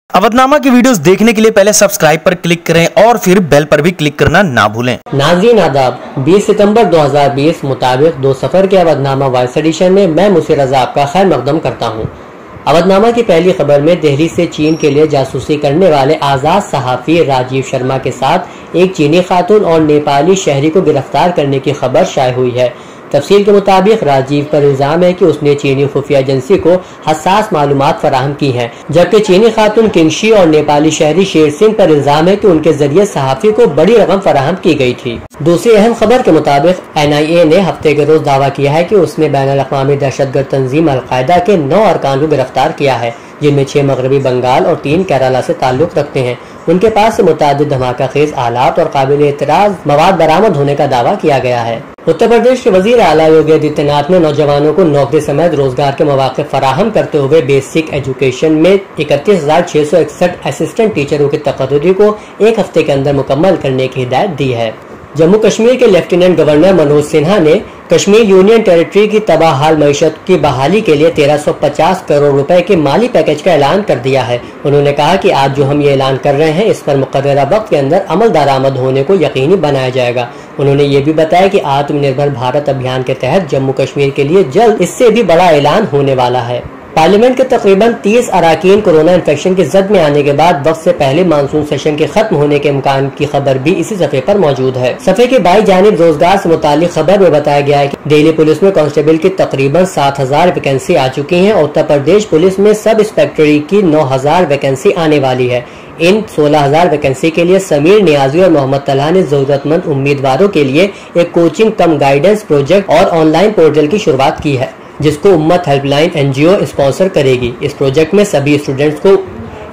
अवधनामा की वीडियोस देखने के लिए पहले सब्सक्राइब पर क्लिक करें और फिर बेल पर भी क्लिक करना ना भूलें। नाज़रीन आदाब, 20 सितंबर 2020 मुताबिक 2 सफर के अवधनामा वॉइस एडिशन में मैं मुसीर रज़ा आपका खैर मकदम करता हूँ। अवधनामा की पहली खबर में दिल्ली से चीन के लिए जासूसी करने वाले आज़ाद सहाफ़ी राजीव शर्मा के साथ एक चीनी खातून और नेपाली शहरी को गिरफ्तार करने की खबर शाये हुई है। तफसील के मुताबिक राजीव पर इल्जाम है कि उसने चीनी खुफिया एजेंसी को हसास मालूमात फराहम की हैं, जबकि चीनी खातून किंगशी और नेपाली शहरी शेर सिंह पर इल्जाम है कि उनके जरिए सहाफी को बड़ी रकम फराहम की गई थी। दूसरी अहम खबर के मुताबिक NIA ने हफ्ते के रोज दावा किया है कि उसने बैनुल-अक़वामी दहशतगर्द तंजीम अल-कायदा के 9 अरकान को गिरफ्तार किया है, जिनमें 6 मगरबी बंगाल और 3 केरला से ताल्लुक रखते हैं। उनके पास से मुतादिद धमाका खेज आलात और काबिल एतराज मवाद बरामद होने का दावा किया गया है। उत्तर प्रदेश के वजीर आला योगी आदित्यनाथ ने नौजवानों को नौकरी समेत रोजगार के मौके फराहम करते हुए बेसिक एजुकेशन में 31,661 असिस्टेंट टीचरों की तकर्री को 1 हफ्ते के अंदर मुकम्मल करने की हिदायत दी है। जम्मू कश्मीर के लेफ्टिनेंट गवर्नर मनोज सिन्हा ने कश्मीर यूनियन टेरिटरी की तबाह हाल मईशत की बहाली के लिए 1350 करोड़ रुपए के माली पैकेज का ऐलान कर दिया है। उन्होंने कहा कि आज जो हम ये ऐलान कर रहे हैं, इस पर मुकर्ररा वक्त के अंदर अमल दरामद होने को यकीनी बनाया जाएगा। उन्होंने ये भी बताया कि आत्मनिर्भर भारत अभियान के तहत जम्मू कश्मीर के लिए जल्द इससे भी बड़ा ऐलान होने वाला है। पार्लियामेंट के तकरीबन 30 अराकीन कोरोना इन्फेक्शन की जद में आने के बाद वक्त से पहले मानसून सेशन के खत्म होने के इम्कान की खबर भी इसी सफ़े पर मौजूद है। सफ़े के बाई जानिब रोजगार से मुतालिक खबर में बताया गया है कि दिल्ली पुलिस में कांस्टेबल की तकरीबन 7,000 वैकेंसी आ चुकी हैं और उत्तर प्रदेश पुलिस में सब इंस्पेक्टरी की 9,000 वैकेंसी आने वाली है। इन 16,000 वैकेंसी के लिए समीर नियाजी और मोहम्मद तलहा ने जरूरतमंद उम्मीदवारों के लिए एक कोचिंग कम गाइडेंस प्रोजेक्ट और ऑनलाइन पोर्टल की शुरुआत की है, जिसको उम्मत हेल्पलाइन NGO स्पॉन्सर करेगी। इस प्रोजेक्ट में सभी स्टूडेंट्स को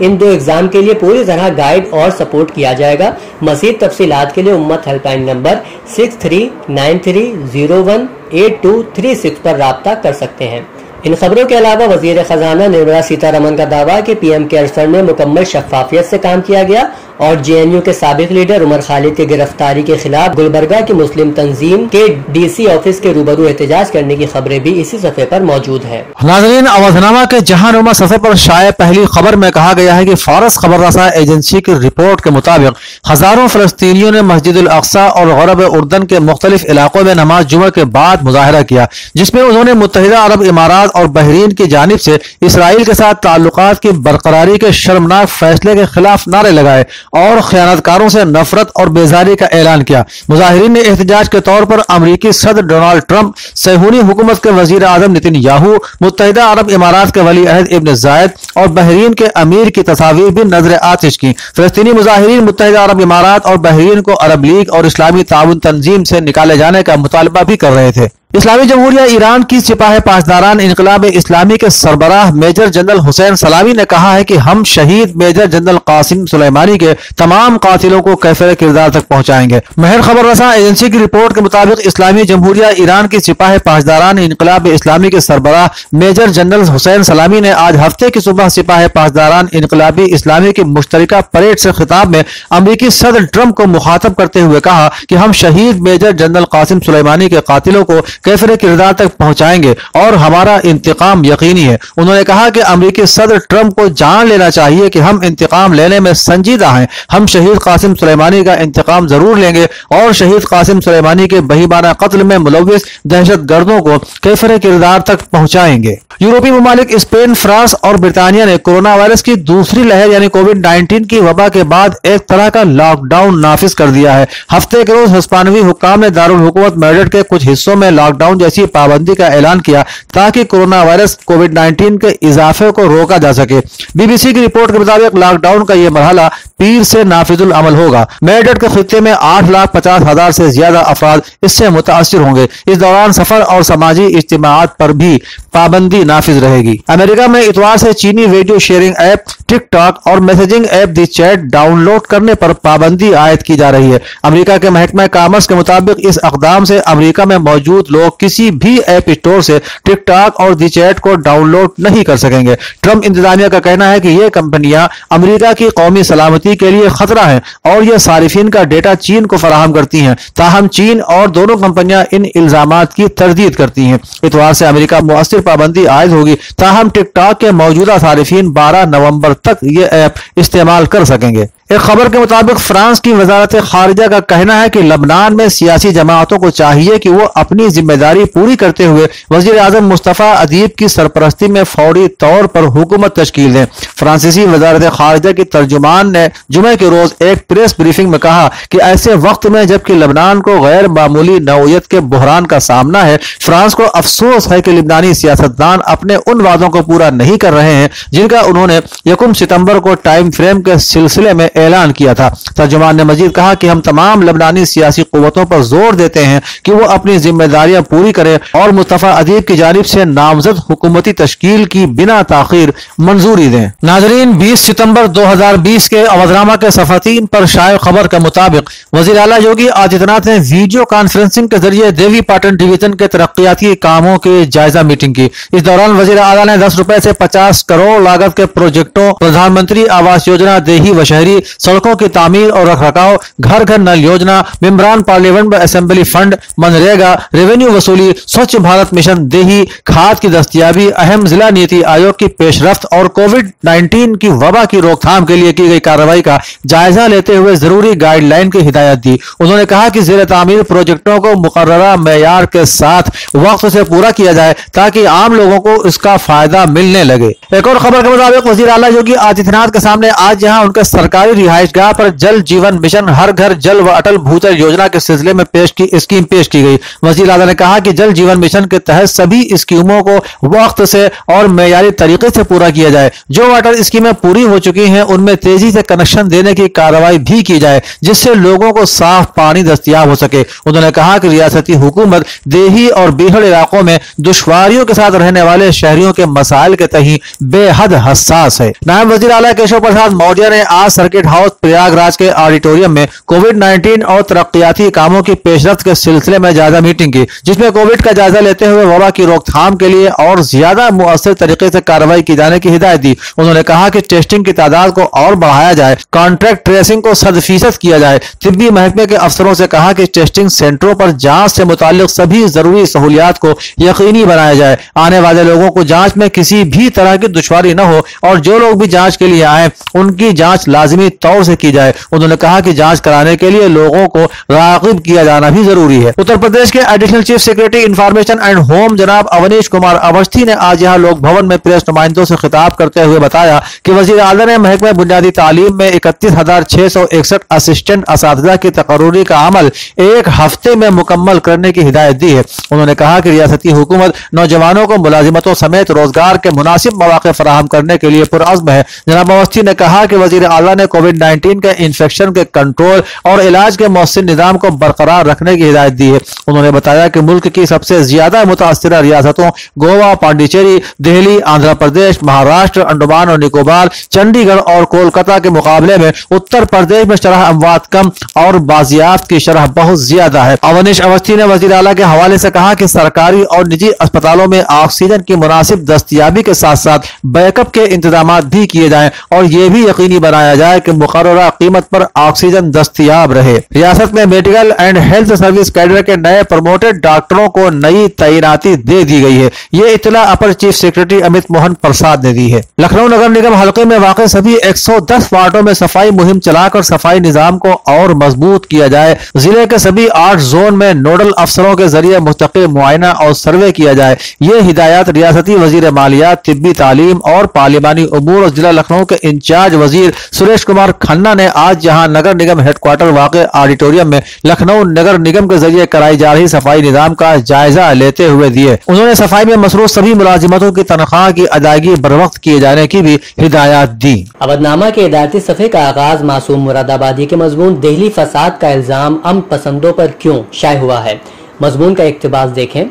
इन 2 एग्जाम के लिए पूरी तरह गाइड और सपोर्ट किया जाएगा। मज़ीद तफसीलात के लिए उम्मत हेल्पलाइन नंबर 6393018236 पर राब्ता कर सकते हैं। इन खबरों के अलावा वजीर खजाना निर्मला सीतारमन का दावा कि PM केयर्स फंड में मुकम्मल शफाफियत से काम किया गया और JNU के साबिक लीडर उमर खालिद की गिरफ्तारी के खिलाफ गुलबर्गा की मुस्लिम तंजीम के DC ऑफिस के रूबरू एहतजाज करने की खबरें भी इसी सफ़े पर मौजूद है। नाज़रीन, अवधनामा के जहांनुमा सफ़े पर शाये पहली खबर में कहा गया है कि फारस खबर रसा एजेंसी की रिपोर्ट के मुताबिक हजारों फलस्तीनियों ने मस्जिद अल अक्सा और गरब उर्दन के मुख्तलिफ इलाकों में नमाज जुमा के बाद मुजाहरा किया, जिसमें उन्होंने मुत्तहिदा अरब इमारात और बहरीन की जानिब से इसराइल के साथ ताल्लुकात की बरकरारी के शर्मनाक फैसले के खिलाफ नारे लगाए और खयानतकारों से नफरत और बेजारी का ऐलान किया। मुजाहिरीन ने एहतजाज के तौर पर अमरीकी सदर डोनाल्ड ट्रंप, सहूनी हुकूमत के वजीर आजम नेतन्याहू, मुत्तहिदा अरब इमारात के वली अहद इब्न जायद और बहरीन के अमीर की तस्वीर भी नजर आतिश की। फलस्तीनी मुजाहिरीन मुत्तहिदा अरब इमारात और बहरीन को अरब लीग और इस्लामी ताउन तंजीम से निकाले जाने का मुतालबा भी कर रहे थे। इस्लामी जमहूरिया ईरान की सिपाही पासदारान इनकलाब इस्लामी के सरबराह मेजर जनरल हुसैन सलामी ने कहा है कि हम शहीद मेजर जनरल कासिम सुलेमानी के तमाम कातिलों को कैफिर किरदार तक पहुंचाएंगे। महर खबर रसा एजेंसी की रिपोर्ट के मुताबिक इस्लामी जमहूरिया ईरान की सिपाही पासदारान इनकलाब इस्लामी के सरबराह मेजर जनरल हुसैन सलामी ने आज हफ्ते की सुबह सिपाही पासदारान इनकलाबी इस्लामी की मुश्तरका परेड से खिताब में अमरीकी सदर ट्रंप को मुखातब करते हुए कहा कि हम शहीद मेजर जनरल कासिम सुलेमानी के कातिलों को कैफिर किरदार तक पहुंचाएंगे और हमारा इंतकाम यकीनी है। उन्होंने कहा कि अमरीकी सदर ट्रंप को जान लेना चाहिए कि हम इंतकाम लेने में संजीदा हैं। हम शहीद कासिम सुलेमानी का इंतकाम जरूर लेंगे और शहीद कासिम सुलेमानी के बहीबाना कत्ल में मुलव्विस दहशतगर्दों को कैफिर किरदार तक पहुंचाएंगे। यूरोपीय ममालिक स्पेन, फ्रांस और ब्रिटानिया ने कोरोना वायरस की दूसरी लहर यानी कोविड-19 की वबा के बाद एक तरह का लॉकडाउन नाफिज कर दिया है। हफ्ते के रोज हिस्पानवी हुक्काम ने दारुल हुकूमत मेड्रिड के कुछ हिस्सों में लॉकडाउन जैसी पाबंदी का ऐलान किया ताकि कोरोना वायरस कोविड-19 के इजाफे को रोका जा सके। BBC की रिपोर्ट के मुताबिक लॉकडाउन का यह मरहला पीर से नाफिजुल अमल होगा। मेड्रिड के खित्ते में 8,50,000 से ज्यादा अफराद इससे मुतासिर होंगे। इस दौरान सफर और समाजी इज्तिमाआत पर भी पाबंदी नाफिज रहेगी। अमेरिका में इतवार से चीनी वीडियो शेयरिंग ऐप टिकटॉक और messaging app the chat download करने पर पाबंदी आयद की जा रही है। अमेरिका के महकमा कामर्स के मुताबिक इस इक़दाम से अमेरिका में मौजूद लोग किसी भी ऐप स्टोर से टिकटॉक और दी चैट को डाउनलोड नहीं कर सकेंगे। ट्रंप इंतजामिया का कहना है कि ये कंपनियां अमेरिका की कौमी सलामती سلامتی کے لیے خطرہ ہے اور یہ صارفین کا ڈیٹا چین کو فراہم کرتی ہیں، تاہم چین اور دونوں کمپنیاں ان الزامات کی تردید کرتی ہیں۔ اتوار سے امریکہ مؤثر پابندی عائد ہوگی، تاہم ٹک ٹاک کے موجودہ صارفین 12 نومبر تک یہ ایپ استعمال کر سکیں گے۔ ایک خبر کے مطابق فرانس کی وزارت خارجہ کا کہنا ہے کہ لبنان میں سیاسی جماعتوں کو چاہیے کہ وہ اپنی ذمہ داری پوری کرتے ہوئے وزیر اعظم مصطفیٰ ادیب کی سرپرستی میں فوری طور پر حکومت تشکیل دیں۔ فرانسیسی وزارت خارجہ کی ترجمان نے جمعہ کے روز ایک پریس بریفنگ میں کہا کہ ایسے وقت میں جبکہ لبنان کو غیر معمولی نوعیت کے بحران کا سامنا ہے، فرانس کو افسوس ہے کہ لبنانی سیاستدان اپنے ان وعدوں کو پورا نہیں کر رہے ہیں جن کا انہوں نے 1 ستمبر کو ٹائم فریم کے سلسلے میں اعلان کیا تھا۔ ترجمان نے مزید کہا کہ ہم تمام لبنانی سیاسی قوتوں پر زور دیتے ہیں کہ وہ اپنی ذمہ داریاں پوری کریں اور مصطفیٰ ادیب کی جانب سے نامزد حکومتی تشکیل کی بنا تاخیر منظوری دیں۔ ناظرین، 20 ستمبر 2020 کے اودھنامہ کے صفحہ 3 پر شائع خبر کے مطابق وزیر اعلیٰ یوگی آدتیہ ناتھ نے ویڈیو کانفرنسنگ کے ذریعے دیوی پاٹن ڈویژن کے ترقیاتی کاموں کی جائزہ میٹنگ کی۔ اس دوران وزیر اعلیٰ نے 10 روپے سے 50 کروڑ لاگت کے پروجیکٹوں، پردھان منتری آواس یوجنا دیہی و شہری، سڑکوں کی تعمیر اور رکھ رکھاؤ، گھر گھر نل یوجنا، ممبران parliament assembly fund, MNREGA, revenue وصولی، سوچھ بھارت مشن دیہی، کھاد کی دستیابی، اہم ضلع نیتی آیوگ کی پیش رفت اور کووڈ-19 کی وبا کی روک تھام کے لیے کی گئی کارروائی کا جائزہ لیتے ہوئے ضروری گائیڈ لائن کی ہدایت دی۔ انہوں نے کہا کہ زیر تعمیر پروجیکٹوں کو مقررہ معیار کے ساتھ وقت سے پورا کیا جائے تاکہ عام لوگوں کو اس کا فائدہ ملنے لگے۔ ایک اور خبر کے مطابق وزیر اعلیٰ یوگی آدتیہ ناتھ کے سامنے آج یہاں ان کے سرکاری رہائش گاہ پر جل جیون مشن ہر گھر جل و اٹل بھوجل یوجنا کے سلسلے میں اسکیم پیش کی گئی۔ وزیر اعلیٰ نے کہا کہ جل جیون مشن کے تحت سبھی اسکیموں کو وقت سے اور معیاری طریقے سے پورا کیا جائے۔ جو واٹر اسکیمیں پوری ہو چکی ہیں ان میں تیزی سے کنیکشن دینے کی کارروائی بھی کی جائے جس سے لوگوں کو صاف پانی دستیاب ہو سکے۔ انہوں نے کہا کہ ریاستی حکومت دیہی اور بیہڑ علاقوں میں دشواریوں کے ساتھ رہنے والے شہریوں کے مسائل کے تئیں بے حد حساس ہے۔ نائب وزیر اعلیٰ کیشو پرساد موریہ نے آج سرکٹ ہاؤس پریاگ راج کے آڈیٹوریم میں کووڈ-19 اور ترقیاتی کاموں کی پیش رفت کے سلسلے میں جائزہ میٹنگ کی، جس میں کووڈ کا جائزہ لیتے ہوئے وبا کی روک تھام کے لیے اور زیادہ مؤثر طریقے سے کارروائی کی جانے کی ہدایت دی۔ انہوں نے کہا کہ ٹیسٹنگ کی تعداد کو اور بڑھایا جائے، کانٹریکٹ ٹریسنگ کو 100% کیا جائے۔ طبی محکمے کے افسروں سے کہا کہ ٹیسٹنگ سینٹروں پر جانچ سے متعلق سبھی ضروری سہولیات کو یقینی بنایا جائے، آنے والے لوگوں کو جانچ میں کسی بھی طرح کی دشواری نہ ہو اور جو لوگ بھی جانچ کے لیے آئیں ان کی جانچ لازمی طور سے کی جائے۔ انہوں نے کہا کہ جانچ کرانے کے لیے لوگوں کو راغب کیا جانا بھی ضروری ہے۔ اتر پردیش کے additional chief secretary information and home جناب اونیش کمار اوستھی نے آج یہاں لوک بھون میں پریس نمائندوں سے خطاب کرتے ہوئے بتایا کہ وزیر اعلیٰ نے محکمہ بنیادی تعلیم میں 31,661 اسسٹنٹ اساتذہ کی تقرری کا عمل ایک ہفتے میں مکمل کرنے کی ہدایت دی ہے۔ انہوں نے کہا کہ ریاستی حکومت نوجوانوں کو ملازمتوں سمیت روزگار کے مناسب مواقع فراہم کرنے کے لیے پرعزم ہے۔ جناب اوستھی نے کہا کہ وزیر اعلیٰ نے کووڈ-19 کے انفیکشن کے کنٹرول اور علاج کے مؤثر نظام کو برقرار رکھنے کی ہدایت دی ہے۔ انہوں نے بتایا کہ ملک کی سب سے زیادہ متاثرہ ریاستوں گوا، پانڈیچیری، دہلی، آندھرا پردیش، مہاراشٹر، انڈمان اور نکوبار، چنڈی گڑھ اور کولکاتہ کے مقابلے میں اتر پردیش میں شرح اموات کم اور بازیافت کی شرح بہت زیادہ ہے۔ اونیش اوستھی نے وزیر اعلیٰ کے حوالے سے کہا کہ سرکاری اور نجی اسپتالوں میں آکسیجن کی مناسب دستیابی کے ساتھ ساتھ بیک اپ کے انتظامات بھی کیے جائیں اور یہ بھی یقینی بنایا جائے کہ مقررہ قیمت پر آکسیجن دستیاب رہے۔ ریاست میں medical and health service cadre کے نئے پروموٹڈ ڈاکٹروں کو نئی تعیناتی دے دی گئی ہے۔ یہ اطلاع اپر چیف سیکرٹری امت موہن پرساد نے دی ہے۔ لکھنؤ نگر نگم حلقے میں واقع سبھی 110 وارڈوں میں صفائی مہم چلا کر صفائی نظام کو اور مضبوط کیا جائے۔ ضلع کے سبھی 8 زون میں نوڈل افسروں کے ذریعے مستقل معائنہ اور سروے کیا جائے۔ یہ ہدایات ریاستی وزیر مالیات، طبی تعلیم اور پارلیمانی امور اور ضلع لکھنؤ کے انچارج وزیر سریش کمار کھنہ نے آج جہاں نگر نگم ہیڈ کوارٹر واقع آڈیٹوریم میں لکھنؤ نگر نگم کے ذریعے کرائی جا رہی صفائی نظام کا جائزہ لیتے ہوئے دیے۔ انہوں نے صفائی میں مصروف سبھی ملازمتوں کی تنخواہ کی ادائیگی بروقت کیے جانے کی بھی ہدایات دی۔ اودھنامہ کے ادارتی صفحے کا آغاز معصوم مراد آبادی کے مضمون دہلی فساد کا الزام امن پسندوں پر کیوں شائع ہوا ہے۔ مضمون کا اقتباس دیکھیں۔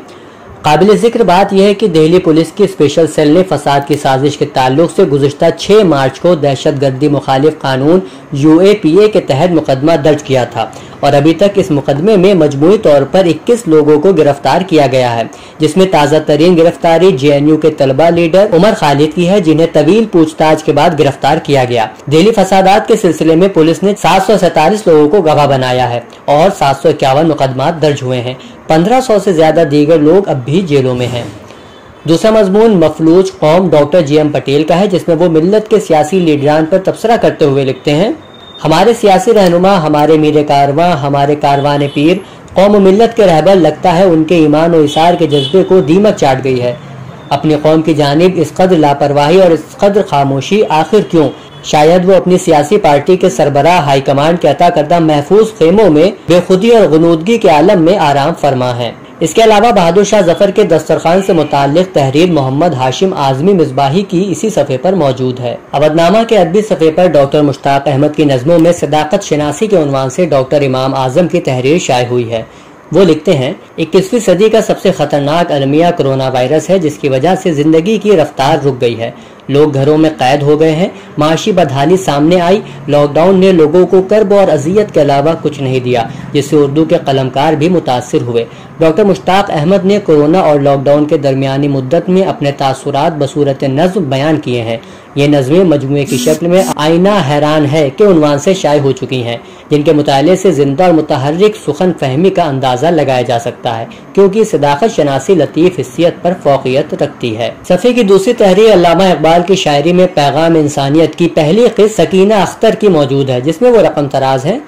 قابل ذکر بات یہ ہے کہ دہلی پولیس کی اسپیشل سیل نے فساد کی سازش کے تعلق سے گزشتہ 6 مارچ کو دہشت گردی مخالف قانون UAPA کے تحت مقدمہ درج کیا تھا اور ابھی تک اس مقدمے میں مجموعی طور پر 21 لوگوں کو گرفتار کیا گیا ہے، جس میں تازہ ترین گرفتاری JNU کے طلبہ لیڈر عمر خالد کی ہے، جنہیں طویل پوچھ تاچھ کے بعد گرفتار کیا گیا۔ دہلی فسادات کے سلسلے میں پولیس نے 747 لوگوں کو گواہ بنایا ہے اور 751 مقدمات درج ہوئے ہیں۔ 1500 سے زیادہ دیگر لوگ اب بھی جیلوں میں ہیں۔ دوسرا مضمون مفلوج قوم ڈاکٹر GM پٹیل کا ہے، جس میں وہ ملت کے سیاسی لیڈران پر تبصرہ کرتے ہوئے لکھتے ہیں: ہمارے سیاسی رہنما، ہمارے میر کارواں، ہمارے کاروان پیر، قوم و ملت کے رہبر، لگتا ہے ان کے ایمان و اثار کے جذبے کو دیمک چاٹ گئی ہے۔ اپنی قوم کی جانب اس قدر لاپرواہی اور اس قدر خاموشی آخر کیوں؟ شاید وہ اپنی سیاسی پارٹی کے سربراہ ہائی کمانڈ کے عطا کردہ محفوظ خیموں میں بے خودی اور غنودگی کے عالم میں آرام فرما ہے۔ اس کے علاوہ بہادر شاہ ظفر کے دسترخوان سے متعلق تحریر محمد ہاشم اعظمی مصباحی کی اسی صفحے پر موجود ہے۔ اودنامہ کے ادبی صفحے پر ڈاکٹر مشتاق احمد کی نظموں میں صداقت شناسی کے عنوان سے ڈاکٹر امام اعظم کی تحریر شائع ہوئی ہے۔ وہ لکھتے ہیں: 21ویں صدی کا سب سے خطرناک المیہ کرونا وائرس ہے، جس کی وجہ سے زندگی کی رفتار رک گئی ہے۔ لوگ گھروں میں قید ہو گئے ہیں، معاشی بدحالی سامنے آئی۔ لاک ڈاؤن نے لوگوں کو کرب اور اذیت کے علاوہ کچھ نہیں دیا، جس سے اردو کے قلمکار بھی متاثر ہوئے۔ ڈاکٹر مشتاق احمد نے کورونا اور لاک ڈاؤن کے درمیانی مدت میں اپنے تاثرات بصورت نظم بیان کیے ہیں۔ یہ نظمیں مجموعے کی شکل میں آئینہ حیران ہے کے عنوان سے شائع ہو چکی ہیں، جن کے مطالعے سے زندہ اور متحرک سخن فہمی کا اندازہ لگایا جا سکتا ہے، کیونکہ صداقت شناسی لطیف حسیت پر فوقیت رکھتی ہے۔ صفحے کی دوسری تحریر علامہ اقبال کی شاعری میں پیغام انسانیت کی پہلی قسط سکینہ اختر کی موجود ہے، جس میں وہ رقم تراز ہے۔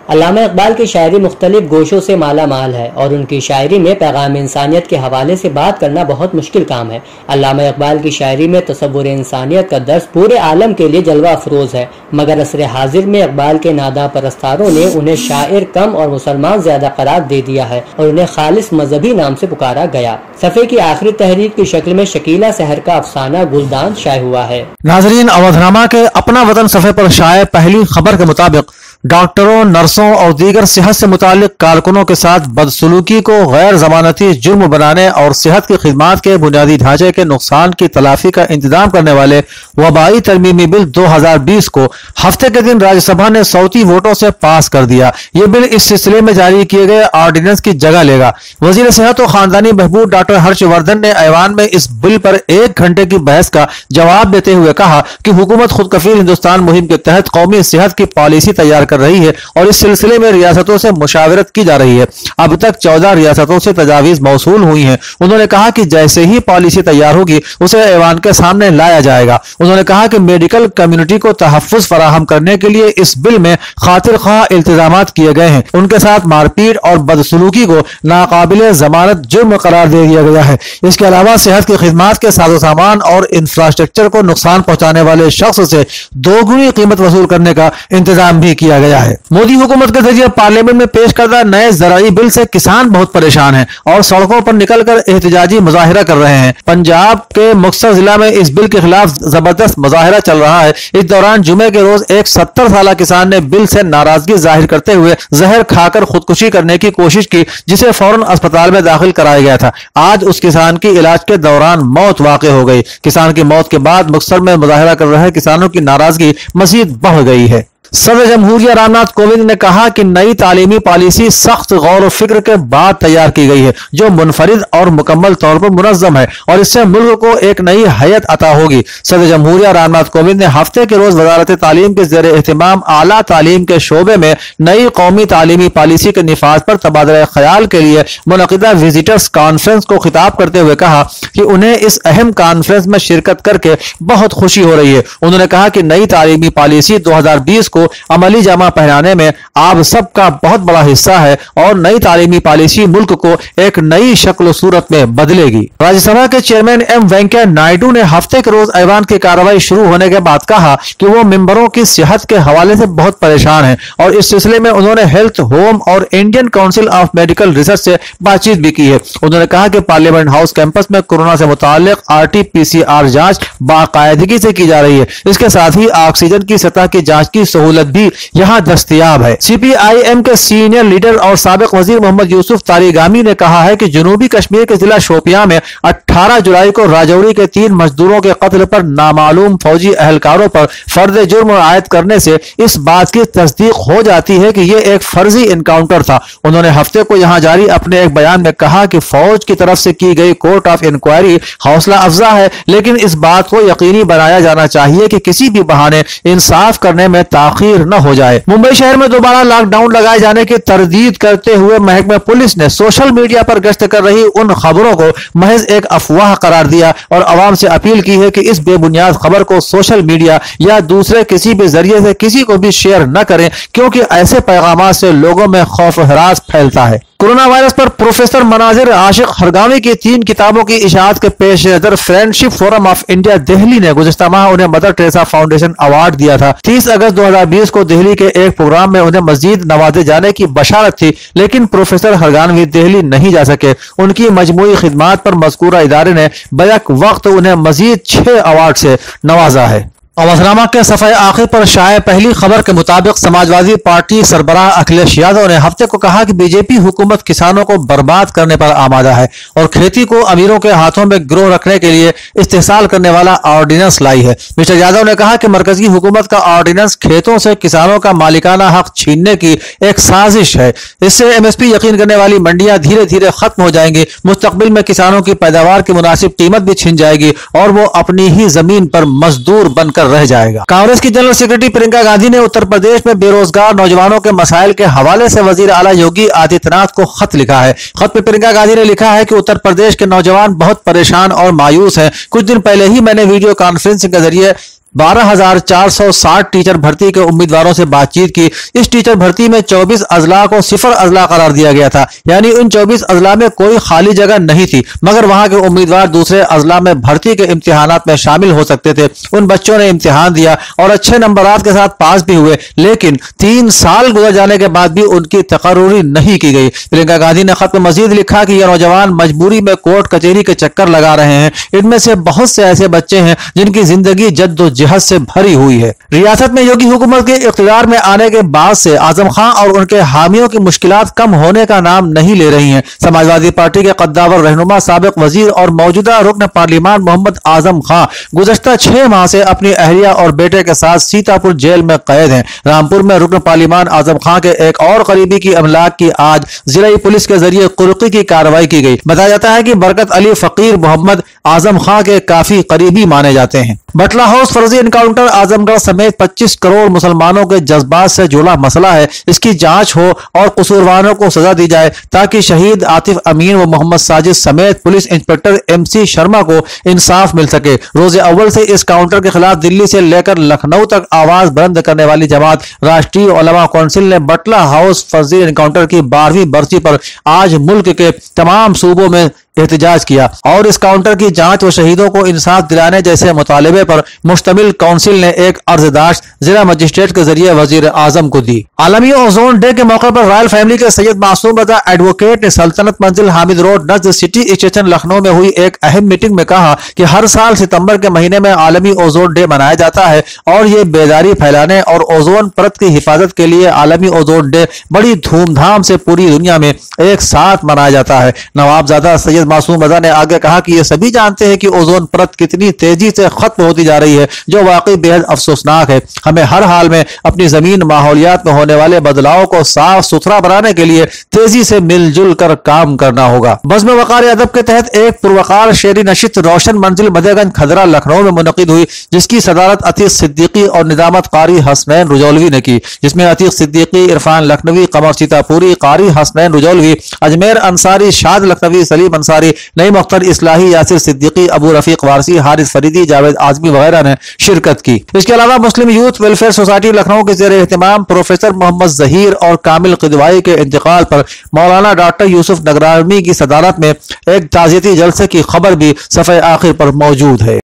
علامہ اقبال کی شاعری مختلف گوشوں سے مالا مال ہے اور ان کی شاعری میں پیغام انسانیت کے حوالے سے بات کرنا بہت مشکل کام ہے۔ علامہ اقبال کی شاعری میں تصور انسانیت کا درس پورے عالم کے لیے جلوہ افروز ہے، مگر عصر حاضر میں اقبال کے ناداں پرستاروں نے انہیں شاعر کم اور مسلمان زیادہ قرار دے دیا ہے اور انہیں خالص مذہبی نام سے پکارا گیا۔ صفحے کی آخری تحریر کی شکل میں شکیلہ سحر کا افسانہ گلدان شائع ہوا ہے۔ ناظرین، اودھنامہ کے اپنا وطن صفحے پر شائع پہلی خبر کے مطابق ڈاکٹروں، نرسوں اور دیگر صحت سے متعلق کارکنوں کے ساتھ بدسلوکی کو غیر ضمانتی جرم بنانے اور صحت کی خدمات کے بنیادی ڈھانچے کے نقصان کی تلافی کا انتظام کرنے والے وبائی ترمیمی بل 2020 کو ہفتے کے دن راجیہ سبھا نے صوتی ووٹوں سے پاس کر دیا۔ یہ بل اس سلسلے میں جاری کیے گئے آرڈیننس کی جگہ لے گا۔ وزیر صحت و خاندانی بہبود ڈاکٹر ہرش وردھن نے ایوان میں اس بل پر 1 گھنٹے کی بحث کا جواب دیتے ہوئے کہا کہ حکومت خود کفیل ہندوستان مہم کے تحت قومی صحت کی پالیسی تیار کر رہی ہے اور اس سلسلے میں ریاستوں سے مشاورت کی جا رہی ہے۔ اب تک 14 ریاستوں سے تجاویز موصول ہوئی ہیں۔ انہوں نے کہا کہ جیسے ہی پالیسی تیار ہوگی اسے ایوان کے سامنے لایا جائے گا۔ انہوں نے کہا کہ میڈیکل کمیونٹی کو تحفظ فراہم کرنے کے لیے اس بل میں خاطر خواہ التزامات کیے گئے ہیں۔ ان کے ساتھ مار پیٹ اور بدسلوکی کو ناقابل ضمانت جرم قرار دے دیا گیا ہے۔ اس کے علاوہ صحت کی خدمات کے ساز و سامان اور انفراسٹرکچر کو نقصان پہنچانے والے شخص سے 2 گنی قیمت وصول کرنے کا انتظام بھی کیا گیا ہے۔ مودی حکومت کے ذریعے پارلیمنٹ میں پیش کردہ نئے زرعی بل سے کسان بہت پریشان ہیں اور سڑکوں پر نکل کر احتجاجی مظاہرہ کر رہے ہیں۔ پنجاب کے مکتسر ضلع میں اس بل کے خلاف زبردست مظاہرہ چل رہا ہے۔ اس دوران جمعے کے روز ایک 70 سالہ کسان نے بل سے ناراضگی ظاہر کرتے ہوئے زہر کھا کر خودکشی کرنے کی کوشش کی، جسے فوراً اسپتال میں داخل کرایا گیا تھا۔ آج اس کسان کی علاج کے دوران موت واقع ہو گئی۔ کسان کی موت کے بعد مکتسر میں مظاہرہ کر رہے کسانوں کی ناراضگی مزید بڑھ گئی ہے۔ صدر جمہوریہ رام ناتھ کووند نے کہا کہ نئی تعلیمی پالیسی سخت غور و فکر کے بعد تیار کی گئی ہے، جو منفرد اور مکمل طور پر منظم ہے اور اس سے ملک کو ایک نئی حیت عطا ہوگی۔ صدر جمہوریہ رام ناتھ کووند نے ہفتے کے روز وزارت تعلیم کے زیر اہتمام اعلیٰ تعلیم کے شعبے میں نئی قومی تعلیمی پالیسی کے نفاذ پر تبادلہ خیال کے لیے منعقدہ وزٹرز کانفرنس کو خطاب کرتے ہوئے کہا کہ انہیں اس اہم کانفرنس میں شرکت کر کے بہت خوشی ہو رہی ہے۔ انہوں نے کہا کہ نئی تعلیمی پالیسی 2020 کو عملی جامہ پہنانے میں آپ سب کا بہت بڑا حصہ ہے اور نئی تعلیمی پالیسی ملک کو ایک نئی شکل و صورت میں بدلے گی۔ راجیہ سبھا کے چیئرمین ایم وینکیا نائیڈو نے ہفتے کے روز ایوان کی کارروائی شروع ہونے کے بعد کہا کہ وہ ممبروں کی صحت کے حوالے سے بہت پریشان ہیں اور اس سلسلے میں انہوں نے ہیلتھ، ہوم اور Indian council of medical research سے بات چیت بھی کی ہے۔ انہوں نے کہا کہ پارلیمنٹ ہاؤس کیمپس میں کورونا سے متعلق RT-PCR جانچ باقاعدگی سے کی جا رہی ہے۔ اس کے ساتھ ہی آکسیجن کی سطح کی جانچ کی سہولت सहूलत भी यहाँ दस्तयाब है। CPIM के सीनियर लीडर और साबिक वजीर मोहम्मद यूसुफ तारिगामी ने कहा है कि जनूबी कश्मीर के जिला शोपियां में 18 जुलाई को राजौरी के 3 मजदूरों के कत्ल पर नामालूम फौजी अहलकारों पर फर्द जुर्म आयद करने से इस बात की तस्दीक हो जाती है कि यह एक फर्जी इनकाउंटर था। उन्होंने हफ्ते को यहां जारी अपने एक बयान में कहा कि फौज की तरफ से की गई कोर्ट ऑफ इंक्वायरी हौसला अफजा है, लेकिन इस बात को यकीनी बनाया जाना चाहिए कि किसी भी बहाने इंसाफ करने में ताखीर न हो जाए। मुंबई शहर में दोबारा लॉकडाउन लगाए जाने की तरदीद करते हुए महकमा पुलिस ने सोशल मीडिया पर गश्त कर रही उन खबरों को महज एक अफवाह करार दिया और अवाम से अपील की है कि इस बेबुनियाद खबर को सोशल मीडिया या दूसरे किसी भी जरिए से किसी को भी शेयर न करें, क्योंकि ऐसे पैगाम से लोगों में खौफ हरास फैलता है। कोरोना वायरस पर प्रोफेसर मनाजिर आशिक हरगामी की 3 किताबों की इशाअत के पेश नजर friendship forum of India Delhi ने गुज़िश्ता माह उन्हें मदर टेरेसा फाउंडेशन अवार्ड दिया था। 30 अगस्त 2020 को दिल्ली के एक प्रोग्राम में उन्हें मजीद नवाजे जाने की बशारत थी, लेकिन प्रोफेसर हरगानवी दिल्ली नहीं जा सके। उनकी मजमूई खिदमात पर मज़कूरा इदारे ने बैक वक्त उन्हें मजीद 6 अवार्ड से नवाजा है। अवधनामा के सफ़े आखिर पर शाये पहली खबर के मुताबिक समाजवादी पार्टी सरबराह अखिलेश यादव ने हफ्ते को कहा कि बीजेपी हुकूमत किसानों को बर्बाद करने पर आमादा है और खेती को अमीरों के हाथों में गिरोह रखने के लिए इस्तेहसाल करने वाला ऑर्डिनेंस लाई है। मिस्टर यादव ने कहा कि मरकजी हुकूमत का ऑर्डिनेंस खेतों से किसानों का मालिकाना हक छीनने की एक साजिश है। इससे MSP यकीन करने वाली मंडियां धीरे धीरे खत्म हो जाएंगी। मुस्तकबिल में किसानों की पैदावार की मुनासिब कीमत भी छिन जाएगी और वो अपनी ही जमीन पर मजदूर बनकर रह जाएगा। कांग्रेस की जनरल सेक्रेटरी प्रियंका गांधी ने उत्तर प्रदेश में बेरोजगार नौजवानों के मसाइल के हवाले से वजीर आला योगी आदित्यनाथ को खत लिखा है। खत में प्रियंका गांधी ने लिखा है कि उत्तर प्रदेश के नौजवान बहुत परेशान और मायूस हैं। कुछ दिन पहले ही मैंने वीडियो कॉन्फ्रेंसिंग के जरिए 12,460 टीचर भर्ती के उम्मीदवारों से बातचीत की। इस टीचर भर्ती में 24 अजला को 0 अजला करार दिया गया था, यानी उन 24 अजला में कोई खाली जगह नहीं थी, मगर वहां के उम्मीदवार दूसरे अजला में भर्ती के इम्तिहानात में शामिल हो सकते थे। उन बच्चों ने इम्तिहान दिया और अच्छे नंबरात के साथ पास भी हुए, लेकिन 3 साल गुजर जाने के बाद भी उनकी तकर्रुरी नहीं की गई। प्रियंका गांधी ने खत में मजीद लिखा कि ये नौजवान मजबूरी में कोर्ट कचहरी के चक्कर लगा रहे हैं। इनमें से बहुत से ऐसे बच्चे हैं जिनकी जिंदगी जद्दोजहद से भरी हुई है। रियासत में योगी हुकूमत के इख्तियार में आने के बाद से आजम खान और उनके हामियों की मुश्किलात कम होने का नाम नहीं ले रही हैं। समाजवादी पार्टी के कद्दावर रहनुमा साबिक वजीर और मौजूदा रुकन पार्लिमान मोहम्मद आजम खान गुज़श्ता 6 माह से अपनी अहलिया और बेटे के साथ सीतापुर जेल में कैद हैं। रामपुर में रुकन पार्लिमान आजम खान के एक और करीबी की अमलाक की आज जिला पुलिस के जरिए कुर्की की कार्रवाई की गई। बताया जाता है कि बरकत अली फकीर मोहम्मद आजम खान के काफी करीबी माने जाते हैं। बटला हाउस फर्जी एनकाउंटर आजमगढ़ समेत 25 करोड़ मुसलमानों के जज्बात से जुड़ा मसला है। इसकी जांच हो और कसूरवारों को सजा दी जाए ताकि शहीद आतिफ अमीन व मोहम्मद साजिद समेत पुलिस इंस्पेक्टर MC शर्मा को इंसाफ मिल सके। रोजे अव्वल से इस काउंटर के खिलाफ दिल्ली से लेकर लखनऊ तक आवाज बुलंद करने वाली जमात राष्ट्रीय उलमा कौंसिल ने बटला हाउस फर्जी एनकाउंटर की 12वीं बरसी पर आज मुल्क के तमाम सूबों में एहतजाज किया और इस काउंटर की जांच व शहीदों को इंसाफ दिलाने जैसे मुतालबे पर मुश्तमिल काउंसिल ने एक अर्जदाश्त जिला मजिस्ट्रेट के जरिए वजीर आजम को दी। आलमी ओजोन डे के मौके पर रॉयल फैमिली के सैयद मासूम रजा एडवोकेट ने सल्तनत मंजिल हामिद रोड नज़द सिटी स्टेशन लखनऊ में हुई एक अहम मीटिंग में कहा कि हर साल सितंबर के महीने में आलमी ओजोन डे मनाया जाता है और ये बेदारी फैलाने और ओजोन परत की हिफाजत के लिए आलमी ओजोन डे बड़ी धूमधाम से पूरी दुनिया में एक साथ मनाया जाता है। नवाबजादा सैयद मासूम रजा ने आगे कहा कि ये सभी जानते हैं कि ओजोन परत कितनी तेजी से खत्म होती जा रही है, जो वाकई बेहद अफसोसनाक है। हमें हर हाल में अपनी जमीन माहौलियात में होने वाले बदलाव को साफ सुथरा बनाने के लिए तेजी से मिलजुल कर काम करना होगा। बज़्म वक़ार अदब के तहत एक पुरवकार शेरी नशित रोशन मंजिल मदेगंज खदरा लखनऊ में मुनक़िद हुई, जिसकी सदारत अतीक सिद्दीकी और निजामत कारी हसनैन रुजौलवी ने की, जिसमें अतीक सिद्दीकी, इरफान लखनवी, कमर सीतापुरी, कारी हसनैन रुजौलवी, अजमेर अंसारी, शाद लखनवी, सलीम अंसारी, नईम अख्तर इस्लाही, यासिर सिद्दीकी, अबू रफीक वारसी, हारिस फरीदी, जावेद आजमी वगैरह ने शिरकत की। इसके अलावा मुस्लिम यूथ वेलफेयर सोसाइटी लखनऊ के ज़ेर एहतमाम प्रोफेसर मोहम्मद जहीर और कामिल क़िदवाई के इंतकाल पर मौलाना डॉक्टर यूसुफ नगरानी की सदारत में एक ताज़ियती जलसे की खबर भी सफ़े आखिर पर मौजूद है।